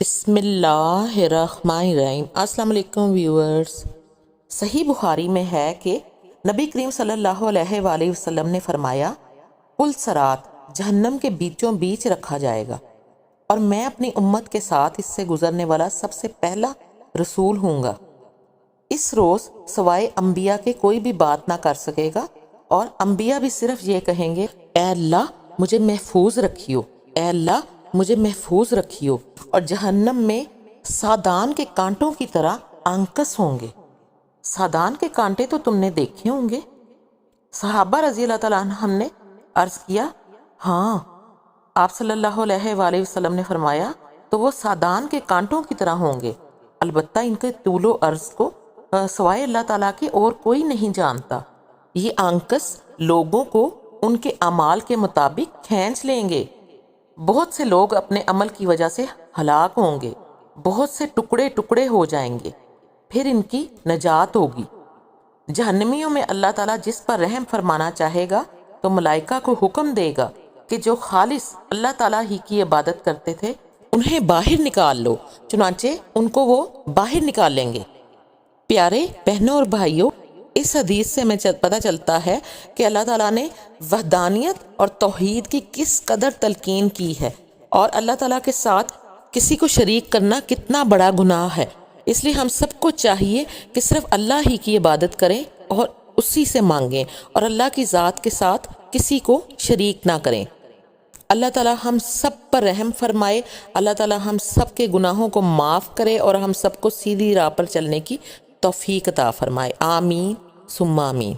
بسم اللہ الرحمن الرحیم۔ السلام علیکم ویورز۔ صحیح بخاری میں ہے کہ نبی کریم صلی اللہ علیہ وآلہ وسلم نے فرمایا، پل صراط جہنم کے بیچوں بیچ رکھا جائے گا اور میں اپنی امت کے ساتھ اس سے گزرنے والا سب سے پہلا رسول ہوں گا۔ اس روز سوائے انبیاء کے کوئی بھی بات نہ کر سکے گا اور انبیاء بھی صرف یہ کہیں گے، اے اللہ مجھے محفوظ رکھیو، اے اللہ مجھے محفوظ رکھیو، اور جہنم میں سادان کے کانٹوں کی طرح آنکس ہوں گے۔ سادان کے کانٹے تو تم نے دیکھے ہوں گے۔ صحابہ رضی اللہ تعالیٰ عنہم نے عرض کیا، ہاں۔ آپ صلی اللہ علیہ وآلہ وسلم نے فرمایا، تو وہ سادان کے کانٹوں کی طرح ہوں گے، البتہ ان کے طول و عرض کو سوائے اللہ تعالیٰ کے اور کوئی نہیں جانتا۔ یہ آنکس لوگوں کو ان کے اعمال کے مطابق کھینچ لیں گے۔ بہت سے لوگ اپنے عمل کی وجہ سے ہلاک ہوں گے، بہت سے ٹکڑے ٹکڑے ہو جائیں گے، پھر ان کی نجات ہوگی۔ جہنمیوں میں اللہ تعالیٰ جس پر رحم فرمانا چاہے گا تو ملائکہ کو حکم دے گا کہ جو خالص اللہ تعالیٰ ہی کی عبادت کرتے تھے انہیں باہر نکال لو، چنانچہ ان کو وہ باہر نکال لیں گے۔ پیارے بہنوں اور بھائیوں، اس حدیث سے ہمیں پتہ چلتا ہے کہ اللہ تعالیٰ نے وحدانیت اور توحید کی کس قدر تلقین کی ہے، اور اللہ تعالیٰ کے ساتھ کسی کو شریک کرنا کتنا بڑا گناہ ہے۔ اس لیے ہم سب کو چاہیے کہ صرف اللہ ہی کی عبادت کریں اور اسی سے مانگیں، اور اللہ کی ذات کے ساتھ کسی کو شریک نہ کریں۔ اللہ تعالیٰ ہم سب پر رحم فرمائے، اللہ تعالیٰ ہم سب کے گناہوں کو معاف کرے اور ہم سب کو سیدھی راہ پر چلنے کی توفیق عطا فرمائے۔ آمین ثم آمین۔